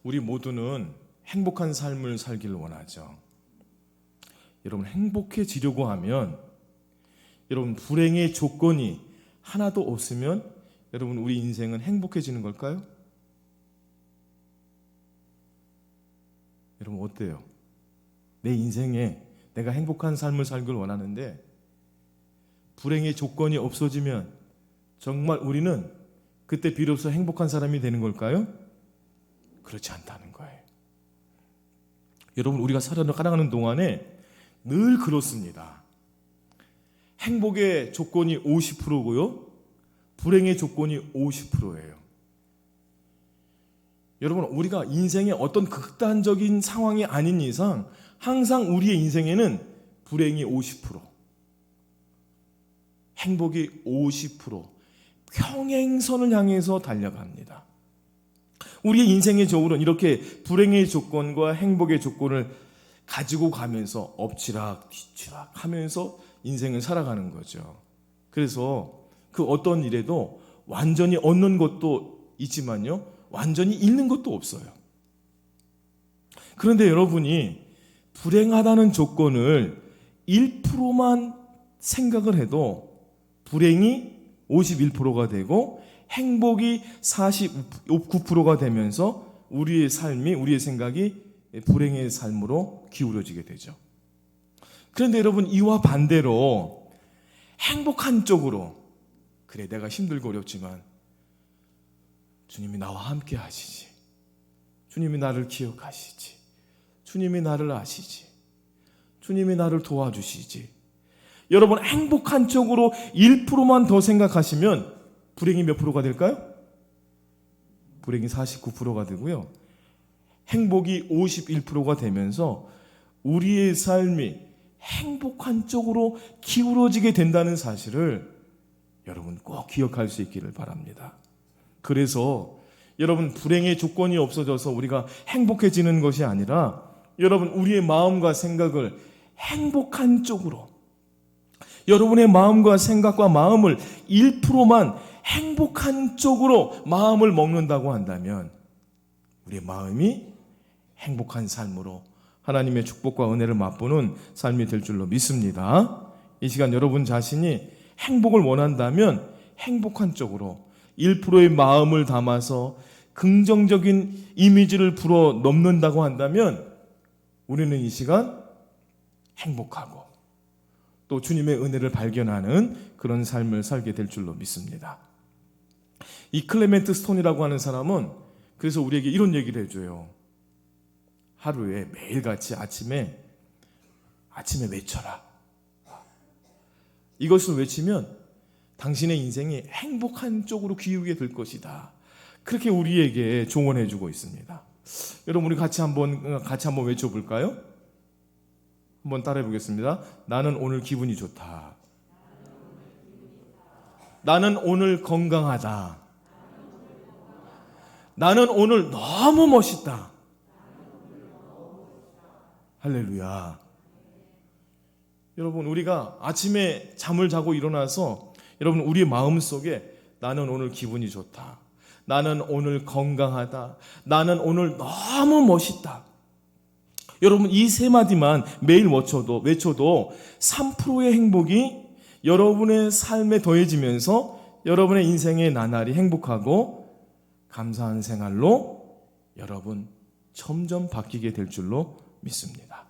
우리 모두는 행복한 삶을 살기를 원하죠. 여러분, 행복해지려고 하면 여러분, 불행의 조건이 하나도 없으면 여러분, 우리 인생은 행복해지는 걸까요? 여러분, 어때요? 내 인생에 내가 행복한 삶을 살기를 원하는데 불행의 조건이 없어지면 정말 우리는 그때 비로소 행복한 사람이 되는 걸까요? 그렇지 않다는 거예요. 여러분, 우리가 살아가는 동안에 늘 그렇습니다. 행복의 조건이 50%고요. 불행의 조건이 50%예요. 여러분, 우리가 인생의 어떤 극단적인 상황이 아닌 이상 항상 우리의 인생에는 불행이 50%, 행복이 50%, 평행선을 향해서 달려갑니다. 우리의 인생의 저울은 이렇게 불행의 조건과 행복의 조건을 가지고 가면서 엎치락 뒤치락 하면서 인생을 살아가는 거죠. 그래서 그 어떤 일에도 완전히 얻는 것도 있지만요, 완전히 잃는 것도 없어요. 그런데 여러분이 불행하다는 조건을 1%만 생각을 해도 불행이 51%가 되고 행복이 49%가 되면서 우리의 삶이, 우리의 생각이 불행의 삶으로 기울어지게 되죠. 그런데 여러분, 이와 반대로 행복한 쪽으로, 그래 내가 힘들고 어렵지만 주님이 나와 함께 하시지, 주님이 나를 기억하시지, 주님이 나를 아시지, 주님이 나를 도와주시지. 여러분, 행복한 쪽으로 1%만 더 생각하시면 불행이 몇 프로가 될까요? 불행이 49%가 되고요, 행복이 51%가 되면서 우리의 삶이 행복한 쪽으로 기울어지게 된다는 사실을 여러분 꼭 기억할 수 있기를 바랍니다. 그래서 여러분, 불행의 조건이 없어져서 우리가 행복해지는 것이 아니라 여러분, 우리의 마음과 생각을 행복한 쪽으로, 여러분의 마음과 생각과 마음을 1%만 행복한 쪽으로 마음을 먹는다고 한다면 우리의 마음이 행복한 삶으로 하나님의 축복과 은혜를 맛보는 삶이 될 줄로 믿습니다. 이 시간 여러분 자신이 행복을 원한다면 행복한 쪽으로 1%의 마음을 담아서 긍정적인 이미지를 불어 넘는다고 한다면 우리는 이 시간 행복하고 또 주님의 은혜를 발견하는 그런 삶을 살게 될 줄로 믿습니다. 이 클레멘트 스톤이라고 하는 사람은 그래서 우리에게 이런 얘기를 해줘요. 하루에 매일같이 아침에 외쳐라. 이것을 외치면 당신의 인생이 행복한 쪽으로 기울게 될 것이다. 그렇게 우리에게 조언해 주고 있습니다. 여러분, 우리 같이 한번 외쳐볼까요? 한번 따라해 보겠습니다. 나는 오늘 기분이 좋다. 나는 오늘 건강하다. 나는 오늘 너무 멋있다. 할렐루야. 여러분, 우리가 아침에 잠을 자고 일어나서 여러분, 우리의 마음속에 나는 오늘 기분이 좋다, 나는 오늘 건강하다, 나는 오늘 너무 멋있다. 여러분, 이 세 마디만 매일 외쳐도 3%의 행복이 여러분의 삶에 더해지면서 여러분의 인생의 나날이 행복하고 감사한 생활로 여러분 점점 바뀌게 될 줄로 믿습니다.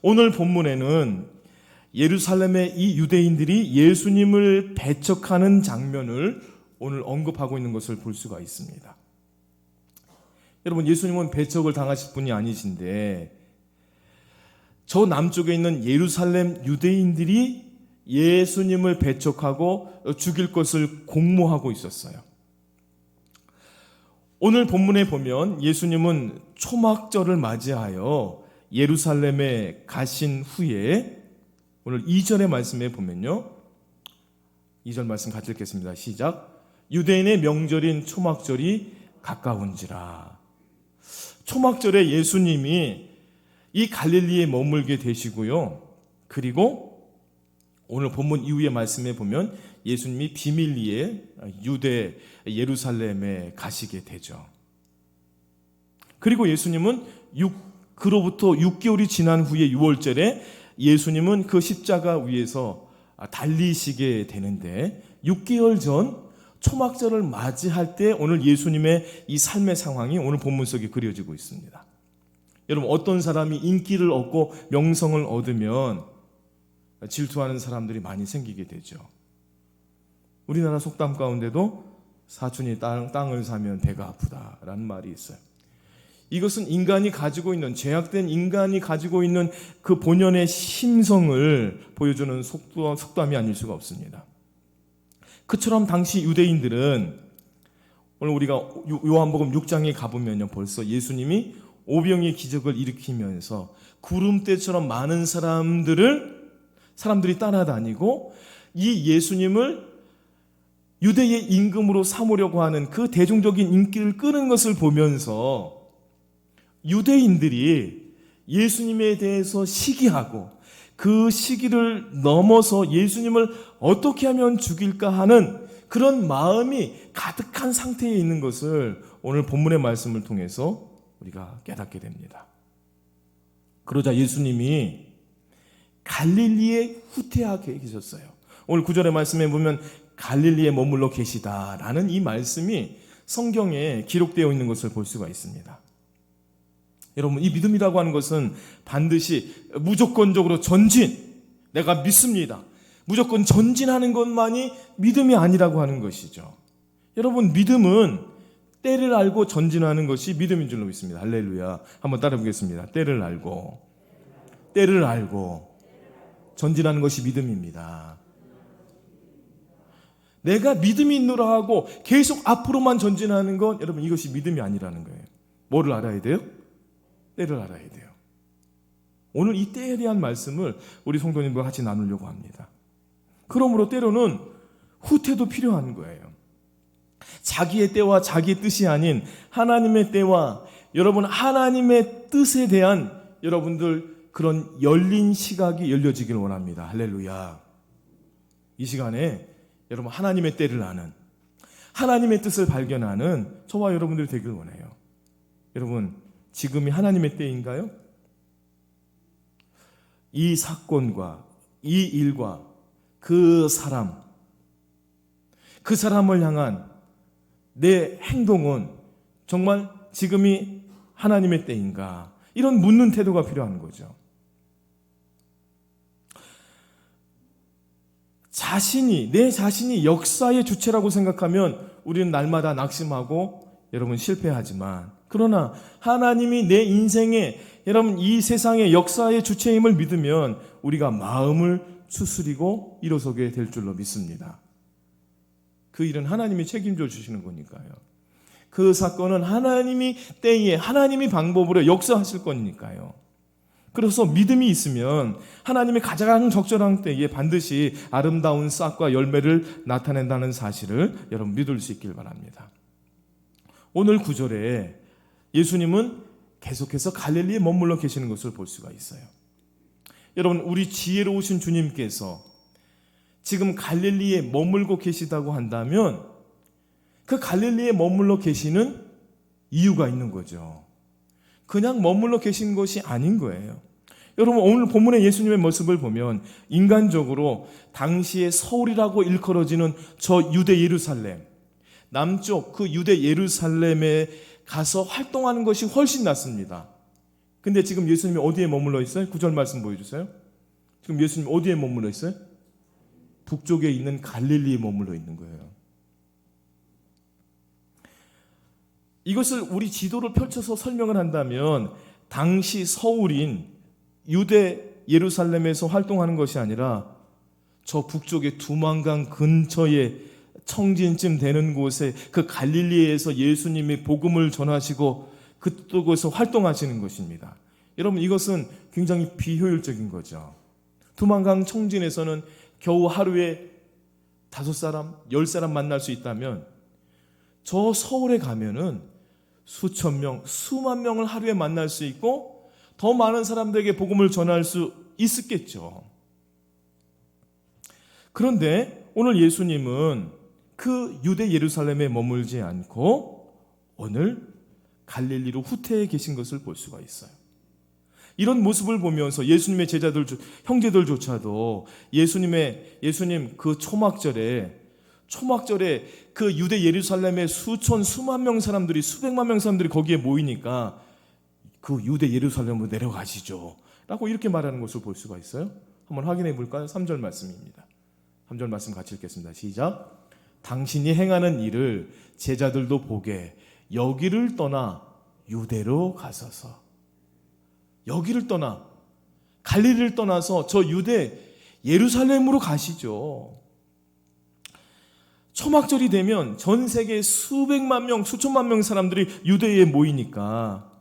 오늘 본문에는 예루살렘의 이 유대인들이 예수님을 배척하는 장면을 오늘 언급하고 있는 것을 볼 수가 있습니다. 여러분, 예수님은 배척을 당하실 분이 아니신데 저 남쪽에 있는 예루살렘 유대인들이 예수님을 배척하고 죽일 것을 공모하고 있었어요. 오늘 본문에 보면 예수님은 초막절을 맞이하여 예루살렘에 가신 후에 오늘 2절의 말씀에 보면요, 2절 말씀 같이 읽겠습니다. 시작. 유대인의 명절인 초막절이 가까운지라. 초막절에 예수님이 이 갈릴리에 머물게 되시고요, 그리고 오늘 본문 이후의 말씀에 보면 예수님이 비밀리에 유대 예루살렘에 가시게 되죠. 그리고 예수님은 그로부터 6개월이 지난 후에 6월절에 예수님은 그 십자가 위에서 달리시게 되는데 6개월 전 초막절을 맞이할 때 오늘 예수님의 이 삶의 상황이 오늘 본문 속에 그려지고 있습니다. 여러분, 어떤 사람이 인기를 얻고 명성을 얻으면 질투하는 사람들이 많이 생기게 되죠. 우리나라 속담 가운데도 사촌이 땅을 사면 배가 아프다라는 말이 있어요. 이것은 인간이 가지고 있는, 죄악된 인간이 가지고 있는 그 본연의 심성을 보여주는 속담이 아닐 수가 없습니다. 그처럼 당시 유대인들은, 오늘 우리가 요한복음 6장에 가보면요, 벌써 예수님이 오병의 기적을 일으키면서 구름대처럼 많은 사람들이 따라다니고 이 예수님을 유대의 임금으로 삼으려고 하는 그 대중적인 인기를 끄는 것을 보면서 유대인들이 예수님에 대해서 시기하고 그 시기를 넘어서 예수님을 어떻게 하면 죽일까 하는 그런 마음이 가득한 상태에 있는 것을 오늘 본문의 말씀을 통해서 우리가 깨닫게 됩니다. 그러자 예수님이 갈릴리에 후퇴하게 계셨어요. 오늘 9절의 말씀에 보면 갈릴리에 머물러 계시다라는 이 말씀이 성경에 기록되어 있는 것을 볼 수가 있습니다. 여러분, 이 믿음이라고 하는 것은 반드시 무조건적으로 전진, 내가 믿습니다, 무조건 전진하는 것만이 믿음이 아니라고 하는 것이죠. 여러분, 믿음은 때를 알고 전진하는 것이 믿음인 줄로 믿습니다. 할렐루야. 한번 따라 보겠습니다. 때를 알고 전진하는 것이 믿음입니다. 내가 믿음이 있노라 하고 계속 앞으로만 전진하는 건, 여러분, 이것이 믿음이 아니라는 거예요. 뭐를 알아야 돼요? 때를 알아야 돼요. 오늘 이 때에 대한 말씀을 우리 성도님과 같이 나누려고 합니다. 그러므로 때로는 후퇴도 필요한 거예요. 자기의 때와 자기의 뜻이 아닌 하나님의 때와 여러분 하나님의 뜻에 대한 여러분들 그런 열린 시각이 열려지길 원합니다. 할렐루야. 이 시간에 여러분 하나님의 때를 아는, 하나님의 뜻을 발견하는 저와 여러분들이 되길 원해요. 여러분, 지금이 하나님의 때인가요? 이 사건과 이 일과 그 사람을 향한 내 행동은 정말 지금이 하나님의 때인가? 이런 묻는 태도가 필요한 거죠. 내 자신이 역사의 주체라고 생각하면 우리는 날마다 낙심하고 여러분 실패하지만, 그러나 하나님이 내 인생에, 여러분 이 세상의 역사의 주체임을 믿으면 우리가 마음을 추스리고 일어서게 될 줄로 믿습니다. 그 일은 하나님이 책임져 주시는 거니까요. 그 사건은 하나님이 때에 하나님이 방법으로 역사하실 거니까요. 그래서 믿음이 있으면 하나님이 가장 적절한 때에 반드시 아름다운 싹과 열매를 나타낸다는 사실을 여러분 믿을 수 있길 바랍니다. 오늘 9절에 예수님은 계속해서 갈릴리에 머물러 계시는 것을 볼 수가 있어요. 여러분, 우리 지혜로우신 주님께서 지금 갈릴리에 머물고 계시다고 한다면 그 갈릴리에 머물러 계시는 이유가 있는 거죠. 그냥 머물러 계신 것이 아닌 거예요. 여러분, 오늘 본문의 예수님의 모습을 보면 인간적으로 당시의 서울이라고 일컬어지는 저 유대 예루살렘, 남쪽 그 유대 예루살렘에 가서 활동하는 것이 훨씬 낫습니다. 근데 지금 예수님이 어디에 머물러 있어요? 9절 말씀 보여주세요. 지금 예수님 어디에 머물러 있어요? 북쪽에 있는 갈릴리에 머물러 있는 거예요. 이것을 우리 지도를 펼쳐서 설명을 한다면 당시 서울인 유대 예루살렘에서 활동하는 것이 아니라 저 북쪽의 두만강 근처에 청진쯤 되는 곳에 그 갈릴리에서 예수님이 복음을 전하시고 그쪽에서 활동하시는 것입니다. 여러분, 이것은 굉장히 비효율적인 거죠. 두만강 청진에서는 겨우 하루에 5사람, 10사람 만날 수 있다면 저 서울에 가면은 수천 명, 수만 명을 하루에 만날 수 있고 더 많은 사람들에게 복음을 전할 수 있었겠죠. 그런데 오늘 예수님은 그 유대 예루살렘에 머물지 않고 오늘 갈릴리로 후퇴해 계신 것을 볼 수가 있어요. 이런 모습을 보면서 예수님의 제자들, 형제들조차도 예수님 그 초막절에 그 유대 예루살렘의 수만 명 사람들이, 수백만 명 사람들이 거기에 모이니까 그 유대 예루살렘으로 내려가시죠 라고 이렇게 말하는 것을 볼 수가 있어요. 한번 확인해 볼까요? 3절 말씀입니다. 3절 말씀 같이 읽겠습니다. 시작. 당신이 행하는 일을 제자들도 보게 여기를 떠나 유대로 가소서. 여기를 떠나, 갈릴리를 떠나서 저 유대 예루살렘으로 가시죠. 초막절이 되면 전 세계 수백만 명, 수천만 명 사람들이 유대에 모이니까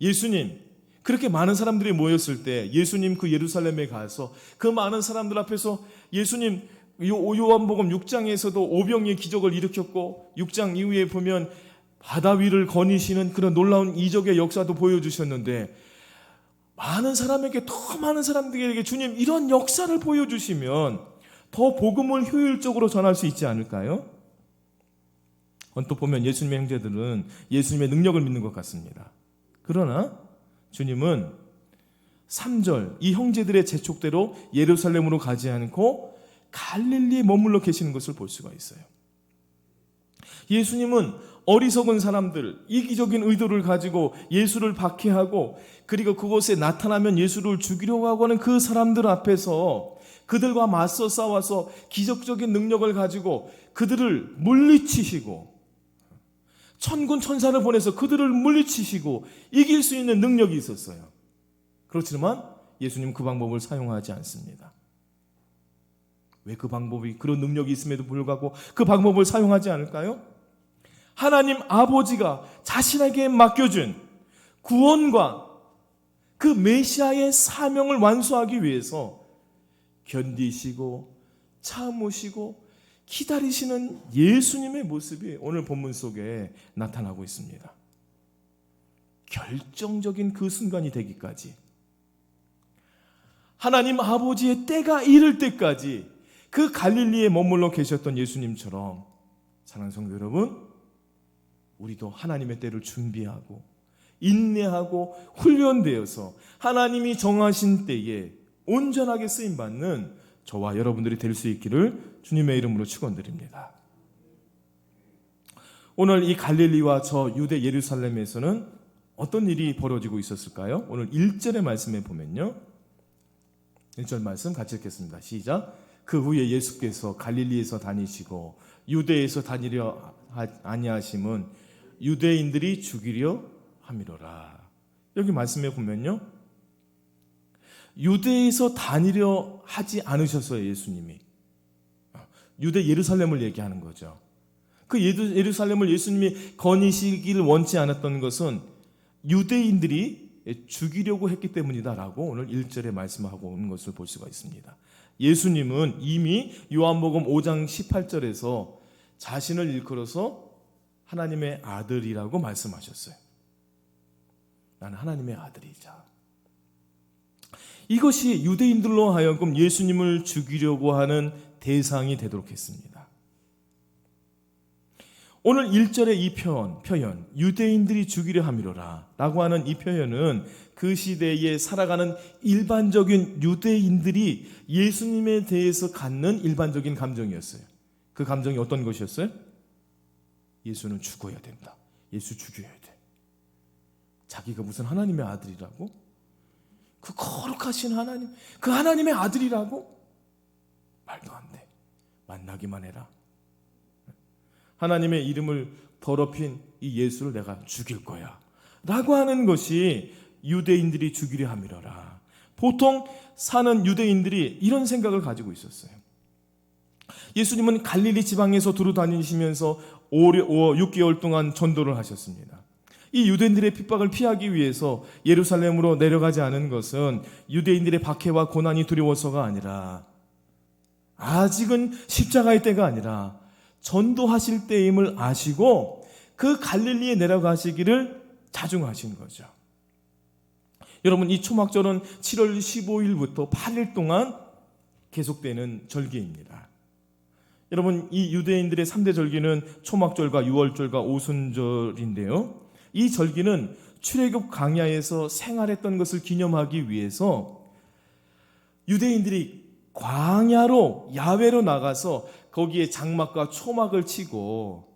예수님, 그렇게 많은 사람들이 모였을 때 예수님 그 예루살렘에 가서 그 많은 사람들 앞에서 예수님 요한복음 6장에서도 오병이의 기적을 일으켰고 6장 이후에 보면 바다 위를 거니시는 그런 놀라운 이적의 역사도 보여주셨는데, 많은 사람에게, 더 많은 사람들에게 주님 이런 역사를 보여주시면 더 복음을 효율적으로 전할 수 있지 않을까요? 언뜻 보면 예수님의 형제들은 예수님의 능력을 믿는 것 같습니다. 그러나 주님은 3절 이 형제들의 재촉대로 예루살렘으로 가지 않고 갈릴리에 머물러 계시는 것을 볼 수가 있어요. 예수님은 어리석은 사람들, 이기적인 의도를 가지고 예수를 박해하고 그리고 그곳에 나타나면 예수를 죽이려고 하고 하는 그 사람들 앞에서 그들과 맞서 싸워서 기적적인 능력을 가지고 그들을 물리치시고 천군 천사를 보내서 그들을 물리치시고 이길 수 있는 능력이 있었어요. 그렇지만 예수님 그 방법을 사용하지 않습니다. 왜 그 방법이, 그런 능력이 있음에도 불구하고 그 방법을 사용하지 않을까요? 하나님 아버지가 자신에게 맡겨준 구원과 그 메시아의 사명을 완수하기 위해서 견디시고 참으시고 기다리시는 예수님의 모습이 오늘 본문 속에 나타나고 있습니다. 결정적인 그 순간이 되기까지, 하나님 아버지의 때가 이를 때까지 그 갈릴리에 머물러 계셨던 예수님처럼 사랑하는 성도 여러분, 우리도 하나님의 때를 준비하고 인내하고 훈련되어서 하나님이 정하신 때에 온전하게 쓰임받는 저와 여러분들이 될 수 있기를 주님의 이름으로 축원드립니다. 오늘 이 갈릴리와 저 유대 예루살렘에서는 어떤 일이 벌어지고 있었을까요? 오늘 1절의 말씀에 보면요, 1절 말씀 같이 읽겠습니다. 시작. 그 후에 예수께서 갈릴리에서 다니시고 유대에서 다니려 아니하심은 유대인들이 죽이려 함이로라. 여기 말씀에 보면요, 유대에서 다니려 하지 않으셨어요. 예수님이 유대 예루살렘을 얘기하는 거죠. 그 예루살렘을 예수님이 거니시기를 원치 않았던 것은 유대인들이 죽이려고 했기 때문이다라고 오늘 1절에 말씀하고 오는 것을 볼 수가 있습니다. 예수님은 이미 요한복음 5장 18절에서 자신을 일컬어서 하나님의 아들이라고 말씀하셨어요. 나는 하나님의 아들이자. 이것이 유대인들로 하여금 예수님을 죽이려고 하는 대상이 되도록 했습니다. 오늘 1절의 이 표현 유대인들이 죽이려 함이로라 라고 하는 이 표현은 그 시대에 살아가는 일반적인 유대인들이 예수님에 대해서 갖는 일반적인 감정이었어요. 그 감정이 어떤 것이었어요? 예수는 죽어야 된다. 예수 죽여야 돼. 자기가 무슨 하나님의 아들이라고? 그 거룩하신 하나님, 그 하나님의 아들이라고? 말도 안 돼. 만나기만 해라. 하나님의 이름을 더럽힌 이 예수를 내가 죽일 거야 라고 하는 것이 유대인들이 죽이려 함이로라. 보통 사는 유대인들이 이런 생각을 가지고 있었어요. 예수님은 갈릴리 지방에서 두루 다니시면서 6개월 동안 전도를 하셨습니다. 이 유대인들의 핍박을 피하기 위해서 예루살렘으로 내려가지 않은 것은 유대인들의 박해와 고난이 두려워서가 아니라, 아직은 십자가의 때가 아니라 전도하실 때임을 아시고 그 갈릴리에 내려가시기를 자중하신 거죠. 여러분, 이 초막절은 7월 15일부터 8일 동안 계속되는 절기입니다. 여러분, 이 유대인들의 3대 절기는 초막절과 유월절과 오순절인데요, 이 절기는 출애굽 광야에서 생활했던 것을 기념하기 위해서 유대인들이 광야로 야외로 나가서 거기에 장막과 초막을 치고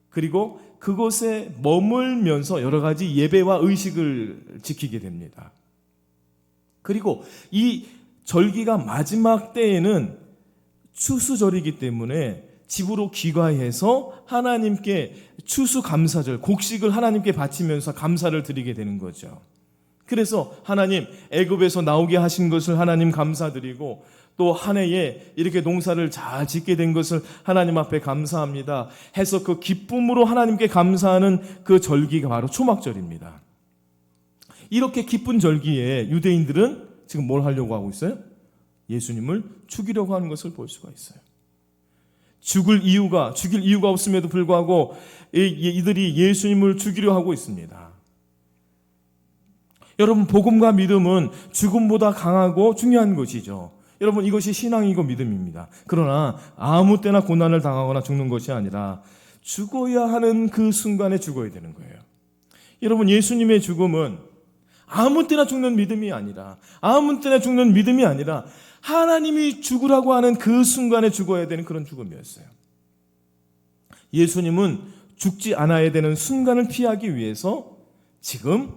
그리고 그곳에 머물면서 여러 가지 예배와 의식을 지키게 됩니다. 그리고 이 절기가 마지막 때에는 추수절이기 때문에 집으로 귀가해서 하나님께 추수감사절, 곡식을 하나님께 바치면서 감사를 드리게 되는 거죠. 그래서 하나님 애굽에서 나오게 하신 것을 하나님 감사드리고 또 한 해에 이렇게 농사를 잘 짓게 된 것을 하나님 앞에 감사합니다 해서 그 기쁨으로 하나님께 감사하는 그 절기가 바로 초막절입니다. 이렇게 기쁜 절기에 유대인들은 지금 뭘 하려고 하고 있어요? 예수님을 죽이려고 하는 것을 볼 수가 있어요. 죽일 이유가 없음에도 불구하고 이들이 예수님을 죽이려 하고 있습니다. 여러분, 복음과 믿음은 죽음보다 강하고 중요한 것이죠. 여러분, 이것이 신앙이고 믿음입니다. 그러나 아무 때나 고난을 당하거나 죽는 것이 아니라 죽어야 하는 그 순간에 죽어야 되는 거예요. 여러분, 예수님의 죽음은 아무 때나 죽는 믿음이 아니라 하나님이 죽으라고 하는 그 순간에 죽어야 되는 그런 죽음이었어요. 예수님은 죽지 않아야 되는 순간을 피하기 위해서 지금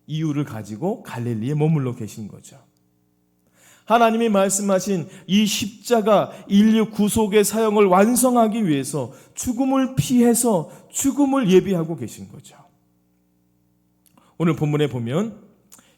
이유를 가지고 갈릴리에 머물러 계신 거죠. 하나님이 말씀하신 이 십자가 인류 구속의 사역을 완성하기 위해서 죽음을 피해서 죽음을 예비하고 계신 거죠. 오늘 본문에 보면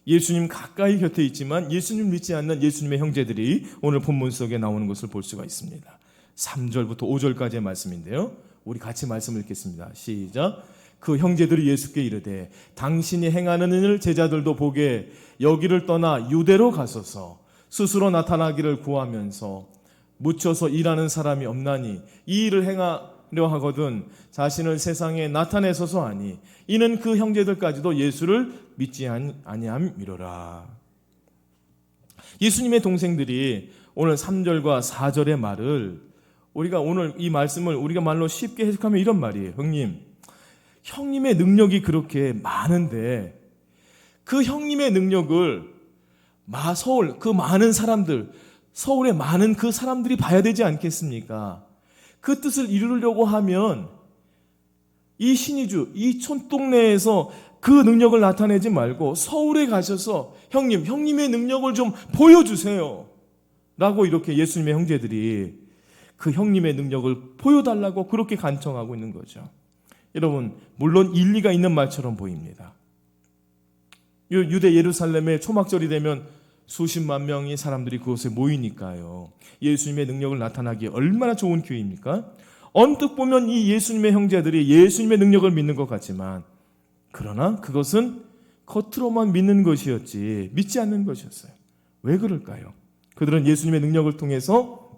예수님 가까이 곁에 있지만 예수님 믿지 않는 예수님의 형제들이 오늘 본문 속에 나오는 것을 볼 수가 있습니다. 3절부터 5절까지의 말씀인데요. 우리 같이 말씀을 읽겠습니다. 시작. 그 형제들이 예수께 이르되 당신이 행하는 일을 제자들도 보게 여기를 떠나 유대로 가소서. 스스로 나타나기를 구하면서 묻혀서 일하는 사람이 없나니 이 일을 행하려 하거든 자신을 세상에 나타내소서 하니 이는 그 형제들까지도 예수를 믿지 아니함이로라. 예수님의 동생들이 오늘 3절과 4절의 말을 우리가 오늘 이 말씀을 우리가 말로 쉽게 해석하면 이런 말이에요. 형님의 능력이 그렇게 많은데 그 형님의 능력을 서울 그 많은 사람들, 서울의 많은 그 사람들이 봐야 되지 않겠습니까? 그 뜻을 이루려고 하면 이 신의주, 이 촌동네에서 그 능력을 나타내지 말고 서울에 가셔서 형님의 능력을 좀 보여주세요 라고 이렇게 예수님의 형제들이 그 형님의 능력을 보여달라고 그렇게 간청하고 있는 거죠. 여러분, 물론 일리가 있는 말처럼 보입니다. 유대 예루살렘의 초막절이 되면 수십만 명의 사람들이 그곳에 모이니까요. 예수님의 능력을 나타나기에 얼마나 좋은 기회입니까? 언뜻 보면 이 예수님의 형제들이 예수님의 능력을 믿는 것 같지만 그러나 그것은 겉으로만 믿는 것이었지 믿지 않는 것이었어요. 왜 그럴까요? 그들은 예수님의 능력을 통해서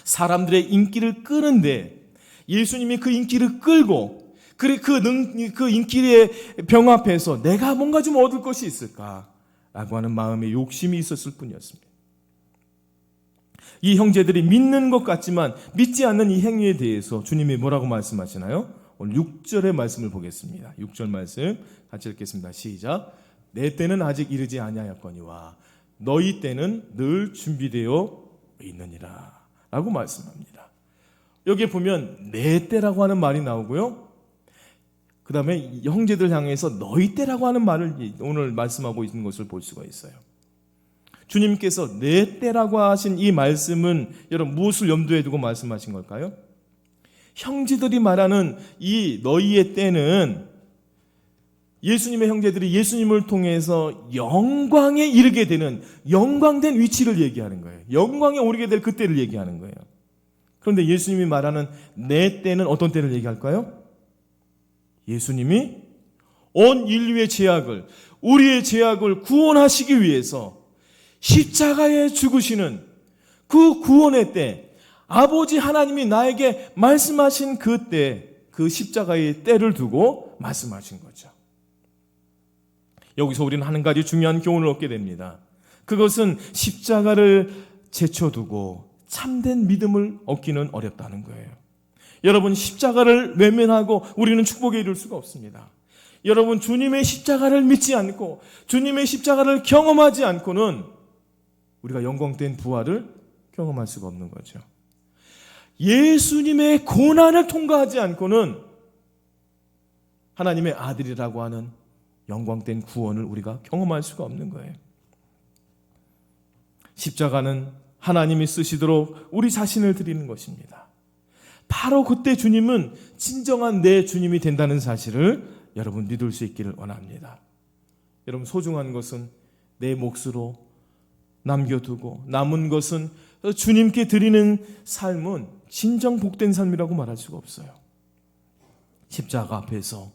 사람들의 인기를 끄는데 예수님이 그 인기를 끌고 그 인기의 병 앞에서 내가 뭔가 좀 얻을 것이 있을까? 라고 하는 마음의 욕심이 있었을 뿐이었습니다. 이 형제들이 믿는 것 같지만 믿지 않는 이 행위에 대해서 주님이 뭐라고 말씀하시나요? 오늘 6절의 말씀을 보겠습니다. 6절 말씀 같이 읽겠습니다. 시작. 내 때는 아직 이르지 아니하였거니와 너희 때는 늘 준비되어 있느니라 라고 말씀합니다. 여기에 보면 내 때라고 하는 말이 나오고요. 그 다음에 형제들 향해서 너희 때라고 하는 말을 오늘 말씀하고 있는 것을 볼 수가 있어요. 주님께서 내 때라고 하신 이 말씀은 여러분 무엇을 염두에 두고 말씀하신 걸까요? 형제들이 말하는 이 너희의 때는 예수님의 형제들이 예수님을 통해서 영광에 이르게 되는 영광된 위치를 얘기하는 거예요. 영광에 오르게 될 그 때를 얘기하는 거예요. 그런데 예수님이 말하는 내 때는 어떤 때를 얘기할까요? 예수님이 온 인류의 죄악을 우리의 죄악을 구원하시기 위해서 십자가에 죽으시는 그 구원의 때 아버지 하나님이 나에게 말씀하신 그 때 그 십자가의 때를 두고 말씀하신 거죠. 여기서 우리는 한 가지 중요한 교훈을 얻게 됩니다. 그것은 십자가를 제쳐두고 참된 믿음을 얻기는 어렵다는 거예요. 여러분 십자가를 외면하고 우리는 축복에 이를 수가 없습니다. 여러분, 주님의 십자가를 믿지 않고 주님의 십자가를 경험하지 않고는 우리가 영광된 부활을 경험할 수가 없는 거죠. 예수님의 고난을 통과하지 않고는 하나님의 아들이라고 하는 영광된 구원을 우리가 경험할 수가 없는 거예요. 십자가는 하나님이 쓰시도록 우리 자신을 드리는 것입니다. 바로 그때 주님은 진정한 내 주님이 된다는 사실을 여러분 믿을 수 있기를 원합니다. 여러분, 소중한 것은 내 몫으로 남겨두고 남은 것은 주님께 드리는 삶은 진정 복된 삶이라고 말할 수가 없어요. 십자가 앞에서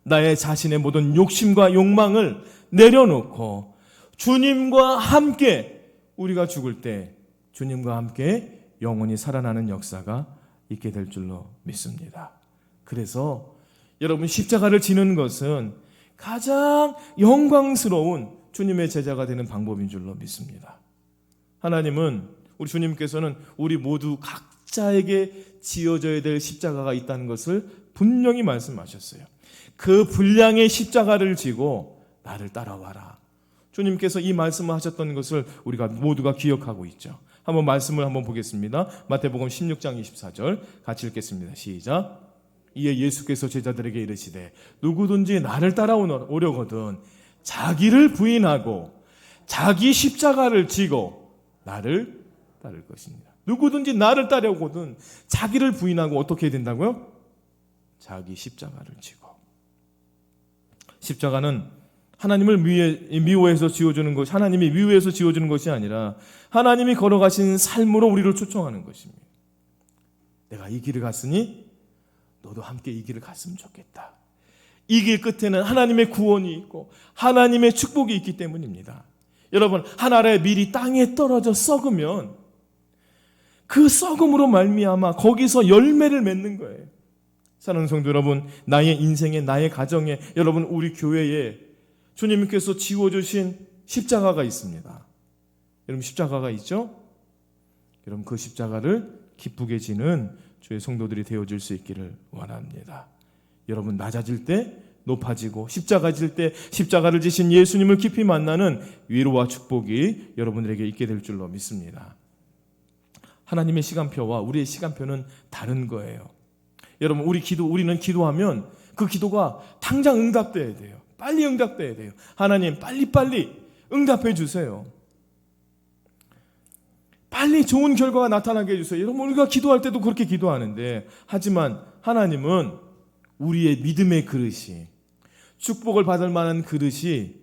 나의 자신의 모든 욕심과 욕망을 내려놓고 주님과 함께 우리가 죽을 때 주님과 함께 영원히 살아나는 역사가 있게 될 줄로 믿습니다. 그래서 여러분, 십자가를 지는 것은 가장 영광스러운 주님의 제자가 되는 방법인 줄로 믿습니다. 하나님은, 우리 주님께서는 우리 모두 각자에게 지어져야 될 십자가가 있다는 것을 분명히 말씀하셨어요. 그 분량의 십자가를 지고 나를 따라와라. 주님께서 이 말씀을 하셨던 것을 우리가 모두가 기억하고 있죠. 한번 말씀을 한번 보겠습니다. 마태복음 16장 24절 같이 읽겠습니다. 시작. 이에 예수께서 제자들에게 이르시되 누구든지 나를 따라오려거든 자기를 부인하고 자기 십자가를 지고 나를 따를 것입니다. 누구든지 나를 따르거든 자기를 부인하고 어떻게 해야 된다고요? 자기 십자가를 지고. 십자가는 하나님을 미워해서 지어주는 것, 하나님이 미워해서 지어주는 것이 아니라 하나님이 걸어가신 삶으로 우리를 초청하는 것입니다. 내가 이 길을 갔으니 너도 함께 이 길을 갔으면 좋겠다. 이 길 끝에는 하나님의 구원이 있고 하나님의 축복이 있기 때문입니다. 여러분, 한 알의 밀이 땅에 떨어져 썩으면 그 썩음으로 말미암아 거기서 열매를 맺는 거예요. 사랑하는 성도 여러분, 나의 인생에, 나의 가정에, 여러분 우리 교회에 주님께서 지워주신 십자가가 있습니다. 여러분, 십자가가 있죠? 여러분, 그 십자가를 기쁘게 지는 주의 성도들이 되어줄 수 있기를 원합니다. 여러분, 낮아질 때 높아지고 십자가 질 때 십자가를 지신 예수님을 깊이 만나는 위로와 축복이 여러분들에게 있게 될 줄로 믿습니다. 하나님의 시간표와 우리의 시간표는 다른 거예요. 여러분, 우리는 기도하면 그 기도가 당장 응답돼야 돼요. 빨리 응답돼야 돼요. 하나님, 빨리빨리 응답해 주세요. 빨리 좋은 결과가 나타나게 해주세요. 여러분, 우리가 기도할 때도 그렇게 기도하는데, 하지만 하나님은 우리의 믿음의 그릇이, 축복을 받을 만한 그릇이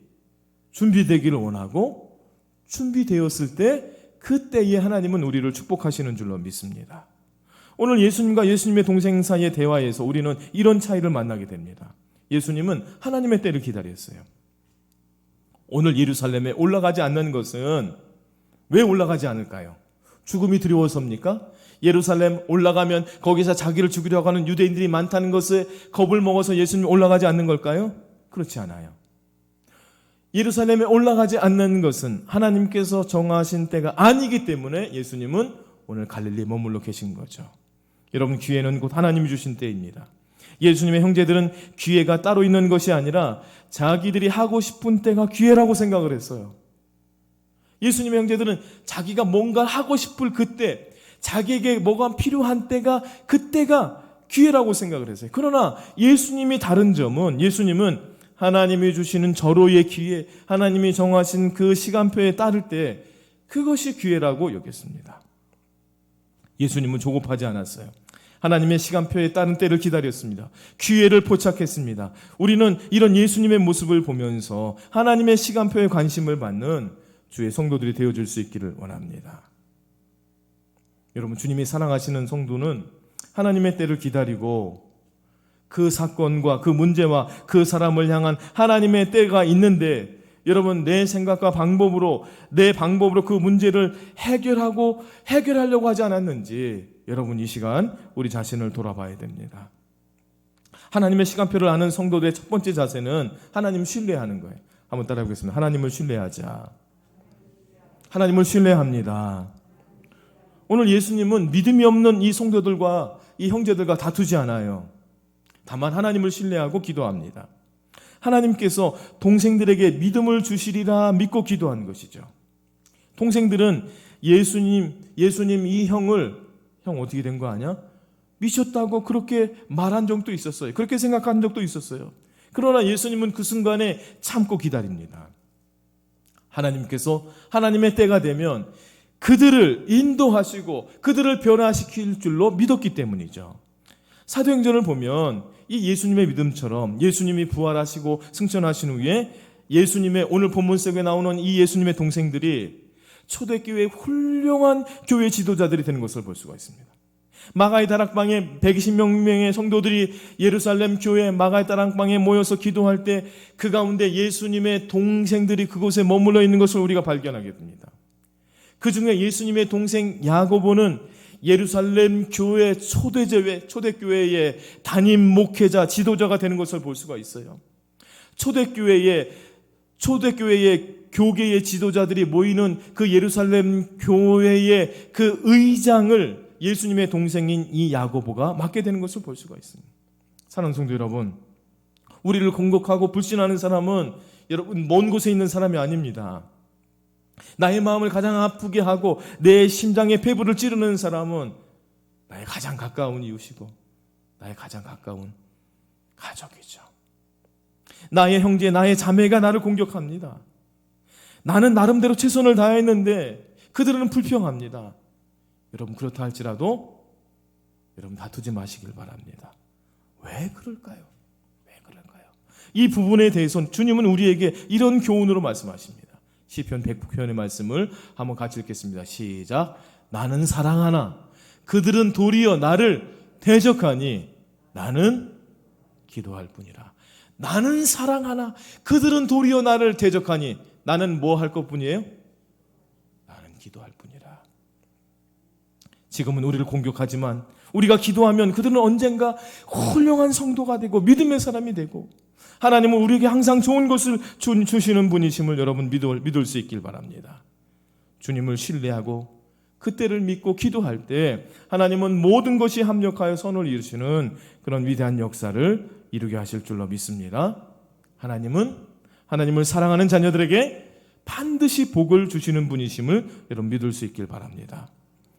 준비되기를 원하고, 준비되었을 때 그때에 하나님은 우리를 축복하시는 줄로 믿습니다. 오늘 예수님과 예수님의 동생 사이의 대화에서 우리는 이런 차이를 만나게 됩니다. 예수님은 하나님의 때를 기다렸어요. 오늘 예루살렘에 올라가지 않는 것은 왜 올라가지 않을까요? 죽음이 두려워서입니까? 예루살렘 올라가면 거기서 자기를 죽이려고 하는 유대인들이 많다는 것에 겁을 먹어서 예수님이 올라가지 않는 걸까요? 그렇지 않아요. 예루살렘에 올라가지 않는 것은 하나님께서 정하신 때가 아니기 때문에 예수님은 오늘 갈릴리에 머물러 계신 거죠. 여러분, 기회는 곧 하나님이 주신 때입니다. 예수님의 형제들은 기회가 따로 있는 것이 아니라 자기들이 하고 싶은 때가 기회라고 생각을 했어요. 예수님의 형제들은 자기가 뭔가 하고 싶을 그때, 자기에게 뭐가 필요한 때가 그때가 기회라고 생각을 했어요. 그러나 예수님이 다른 점은, 예수님은 하나님이 주시는 절호의 기회, 하나님이 정하신 그 시간표에 따를 때 그것이 기회라고 여겼습니다. 예수님은 조급하지 않았어요. 하나님의 시간표에 따른 때를 기다렸습니다. 기회를 포착했습니다. 우리는 이런 예수님의 모습을 보면서 하나님의 시간표에 관심을 받는 주의 성도들이 되어줄 수 있기를 원합니다. 여러분, 주님이 사랑하시는 성도는 하나님의 때를 기다리고 그 사건과 그 문제와 그 사람을 향한 하나님의 때가 있는데, 여러분, 내 생각과 내 방법으로 그 문제를 해결하려고 하지 않았는지, 여러분, 이 시간 우리 자신을 돌아봐야 됩니다. 하나님의 시간표를 아는 성도들의 첫 번째 자세는 하나님을 신뢰하는 거예요. 한번 따라해 보겠습니다. 하나님을 신뢰하자. 하나님을 신뢰합니다. 오늘 예수님은 믿음이 없는 이 성도들과 이 형제들과 다투지 않아요. 다만 하나님을 신뢰하고 기도합니다. 하나님께서 동생들에게 믿음을 주시리라 믿고 기도한 것이죠. 동생들은 예수님 이 형을 형 어떻게 된 거 아냐? 미쳤다고 그렇게 말한 적도 있었어요. 그렇게 생각한 적도 있었어요. 그러나 예수님은 그 순간에 참고 기다립니다. 하나님께서 하나님의 때가 되면 그들을 인도하시고 그들을 변화시킬 줄로 믿었기 때문이죠. 사도행전을 보면 이 예수님의 믿음처럼 예수님이 부활하시고 승천하신 후에 예수님의 오늘 본문 속에 나오는 이 예수님의 동생들이 초대교회의 훌륭한 교회 지도자들이 되는 것을 볼 수가 있습니다. 마가의 다락방에 120명의 성도들이 예루살렘 교회 마가의 다락방에 모여서 기도할 때 그 가운데 예수님의 동생들이 그곳에 머물러 있는 것을 우리가 발견하게 됩니다. 그 중에 예수님의 동생 야고보는 예루살렘 교회 초대교회의 담임 목회자, 지도자가 되는 것을 볼 수가 있어요. 초대교회의 교계의 지도자들이 모이는 그 예루살렘 교회의 그 의장을 예수님의 동생인 이 야고보가 맡게 되는 것을 볼 수가 있습니다. 사랑하는 성도 여러분, 우리를 공격하고 불신하는 사람은 여러분 먼 곳에 있는 사람이 아닙니다. 나의 마음을 가장 아프게 하고 내 심장에 폐부를 찌르는 사람은 나의 가장 가까운 이웃이고 나의 가장 가까운 가족이죠. 나의 형제, 나의 자매가 나를 공격합니다. 나는 나름대로 최선을 다했는데 그들은 불평합니다. 여러분 그렇다 할지라도 여러분 다투지 마시길 바랍니다. 왜 그럴까요? 이 부분에 대해서 주님은 우리에게 이런 교훈으로 말씀하십니다. 시편 100편의 말씀을 한번 같이 읽겠습니다. 시작. 나는 사랑하나 그들은 도리어 나를 대적하니 나는 기도할 뿐이라. 나는 사랑하나 그들은 도리어 나를 대적하니 나는 뭐 할 것뿐이에요? 나는 기도할 뿐이라. 지금은 우리를 공격하지만 우리가 기도하면 그들은 언젠가 훌륭한 성도가 되고 믿음의 사람이 되고 하나님은 우리에게 항상 좋은 것을 주시는 분이심을 여러분 믿을 수 있길 바랍니다. 주님을 신뢰하고 그때를 믿고 기도할 때 하나님은 모든 것이 합력하여 선을 이루시는 그런 위대한 역사를 이루게 하실 줄로 믿습니다. 하나님을 사랑하는 자녀들에게 반드시 복을 주시는 분이심을 여러분 믿을 수 있길 바랍니다.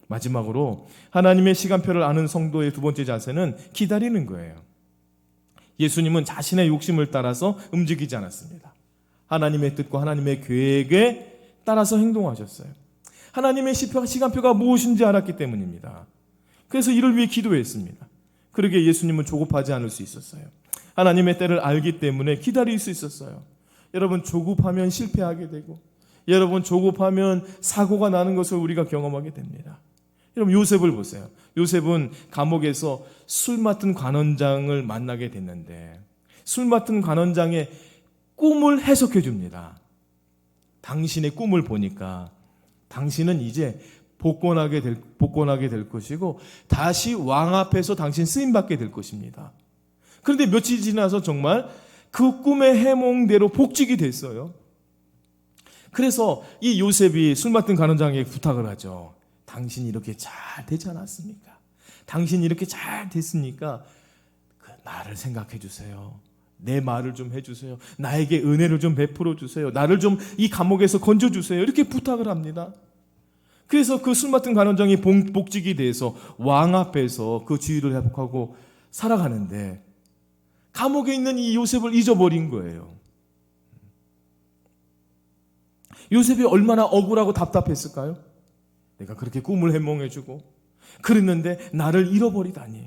마지막으로 하나님의 시간표를 아는 성도의 두 번째 자세는 기다리는 거예요. 예수님은 자신의 욕심을 따라서 움직이지 않았습니다. 하나님의 뜻과 하나님의 계획에 따라서 행동하셨어요. 하나님의 시간표가 무엇인지 알았기 때문입니다. 그래서 이를 위해 기도했습니다. 그러기에 예수님은 조급하지 않을 수 있었어요. 하나님의 때를 알기 때문에 기다릴 수 있었어요. 여러분 조급하면 실패하게 되고 여러분 조급하면 사고가 나는 것을 우리가 경험하게 됩니다. 여러분 요셉을 보세요. 요셉은 감옥에서 술 맡은 관원장을 만나게 됐는데 술 맡은 관원장의 꿈을 해석해 줍니다. 당신의 꿈을 보니까 당신은 이제 복권하게 될 것이고 다시 왕 앞에서 당신 쓰임받게 될 것입니다. 그런데 며칠 지나서 정말 그 꿈의 해몽대로 복직이 됐어요. 그래서 이 요셉이 술 맡은 관원장에게 부탁을 하죠. 당신이 이렇게 잘 되지 않았습니까? 당신이 이렇게 잘 됐으니까 나를 생각해 주세요. 내 말을 좀 해주세요. 나에게 은혜를 좀 베풀어 주세요. 나를 좀 이 감옥에서 건져 주세요. 이렇게 부탁을 합니다. 그래서 그 술 맡은 관원장이 복직이 돼서 왕 앞에서 그 지위를 회복하고 살아가는데 감옥에 있는 이 요셉을 잊어버린 거예요. 요셉이 얼마나 억울하고 답답했을까요? 내가 그렇게 꿈을 해몽해주고 그랬는데 나를 잃어버리다니.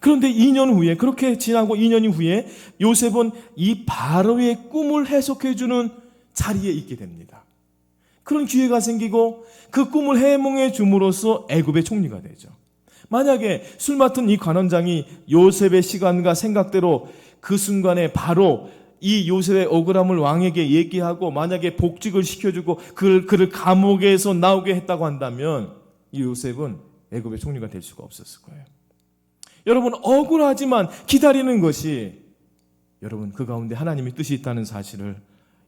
그런데 2년 후에 그렇게 지나고 2년 후에 요셉은 이 바로의 꿈을 해석해주는 자리에 있게 됩니다. 그런 기회가 생기고 그 꿈을 해몽해 줌으로써 애굽의 총리가 되죠. 만약에 술 맡은 이 관원장이 요셉의 시간과 생각대로 그 순간에 바로 이 요셉의 억울함을 왕에게 얘기하고 만약에 복직을 시켜주고 그를 감옥에서 나오게 했다고 한다면 이 요셉은 애굽의 총리가 될 수가 없었을 거예요. 여러분 억울하지만 기다리는 것이 여러분 그 가운데 하나님의 뜻이 있다는 사실을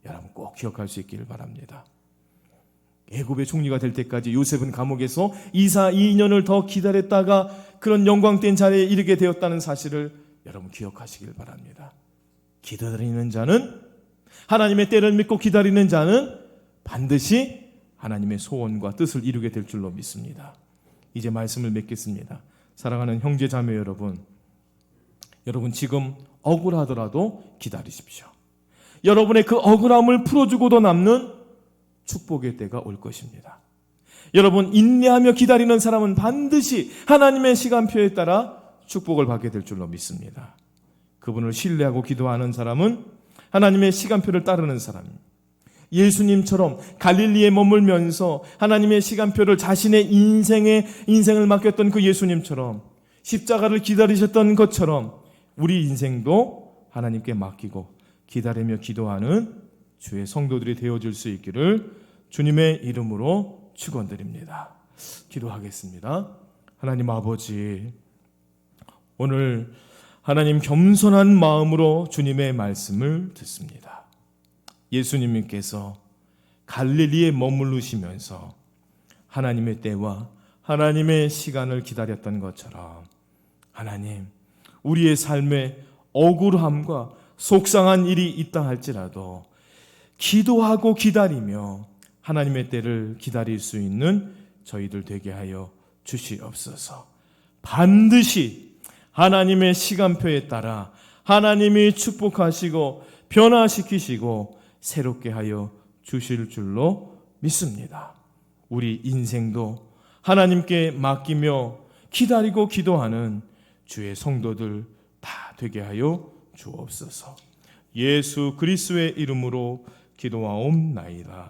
여러분 꼭 기억할 수 있기를 바랍니다. 애굽의 총리가 될 때까지 요셉은 감옥에서 2년을 더 기다렸다가 그런 영광된 자리에 이르게 되었다는 사실을 여러분 기억하시길 바랍니다. 기다리는 자는, 하나님의 때를 믿고 기다리는 자는 반드시 하나님의 소원과 뜻을 이루게 될 줄로 믿습니다. 이제 말씀을 맺겠습니다. 사랑하는 형제 자매 여러분, 여러분 지금 억울하더라도 기다리십시오. 여러분의 그 억울함을 풀어주고도 남는 축복의 때가 올 것입니다. 여러분, 인내하며 기다리는 사람은 반드시 하나님의 시간표에 따라 축복을 받게 될 줄로 믿습니다. 그분을 신뢰하고 기도하는 사람은 하나님의 시간표를 따르는 사람입니다. 예수님처럼 갈릴리에 머물면서 하나님의 시간표를 자신의 인생을 맡겼던 그 예수님처럼, 십자가를 기다리셨던 것처럼 우리 인생도 하나님께 맡기고 기다리며 기도하는 주의 성도들이 되어줄 수 있기를 주님의 이름으로 축원드립니다. 기도하겠습니다. 하나님 아버지, 오늘 하나님 겸손한 마음으로 주님의 말씀을 듣습니다. 예수님께서 갈릴리에 머무르시면서 하나님의 때와 하나님의 시간을 기다렸던 것처럼 하나님, 우리의 삶에 억울함과 속상한 일이 있다 할지라도 기도하고 기다리며 하나님의 때를 기다릴 수 있는 저희들 되게 하여 주시옵소서. 반드시 하나님의 시간표에 따라 하나님이 축복하시고 변화시키시고 새롭게 하여 주실 줄로 믿습니다. 우리 인생도 하나님께 맡기며 기다리고 기도하는 주의 성도들 다 되게 하여 주옵소서. 예수 그리스도의 이름으로 기도하옵나이다.